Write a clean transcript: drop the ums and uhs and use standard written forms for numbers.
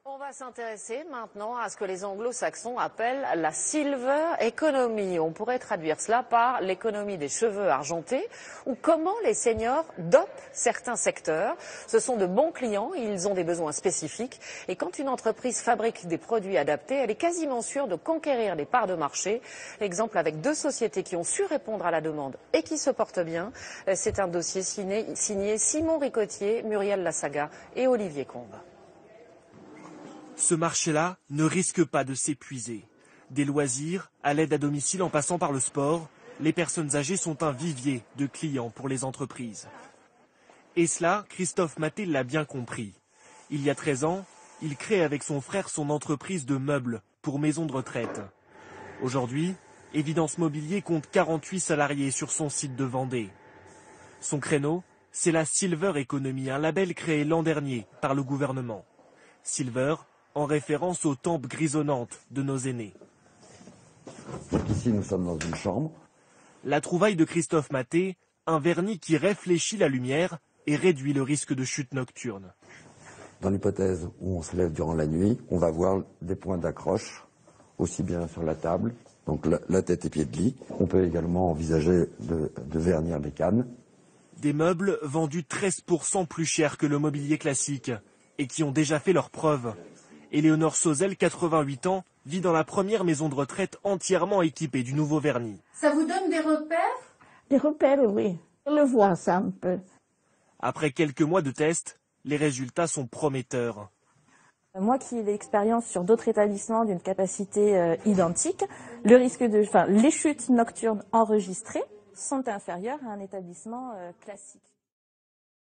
On va s'intéresser maintenant à ce que les anglo-saxons appellent la silver economy. On pourrait traduire cela par l'économie des cheveux argentés ou comment les seniors dopent certains secteurs. Ce sont de bons clients, ils ont des besoins spécifiques et quand une entreprise fabrique des produits adaptés, elle est quasiment sûre de conquérir des parts de marché. Exemple avec deux sociétés qui ont su répondre à la demande et qui se portent bien. C'est un dossier signé Simon Ricotier, Muriel Lassaga et Olivier Combe. Ce marché-là ne risque pas de s'épuiser. Des loisirs, à l'aide à domicile en passant par le sport, les personnes âgées sont un vivier de clients pour les entreprises. Et cela, Christophe Maté l'a bien compris. Il y a 13 ans, il crée avec son frère son entreprise de meubles pour maisons de retraite. Aujourd'hui, Évidence Mobilier compte 48 salariés sur son site de Vendée. Son créneau, c'est la Silver Economy, un label créé l'an dernier par le gouvernement. Silver, en référence aux tempes grisonnantes de nos aînés. Ici, nous sommes dans une chambre. La trouvaille de Christophe Maté, un vernis qui réfléchit la lumière et réduit le risque de chute nocturne. Dans l'hypothèse où on se lève durant la nuit, on va voir des points d'accroche, aussi bien sur la table, donc la tête et pieds de lit. On peut également envisager de vernir les cannes. Des meubles vendus 13% plus cher que le mobilier classique et qui ont déjà fait leurs preuves. Éléonore Sauzel, 88 ans, vit dans la première maison de retraite entièrement équipée du nouveau vernis. Ça vous donne des repères? Des repères, oui. On le voit ça un peu. Après quelques mois de tests, les résultats sont prometteurs. Moi qui ai l'expérience sur d'autres établissements d'une capacité identique, les chutes nocturnes enregistrées sont inférieures à un établissement classique.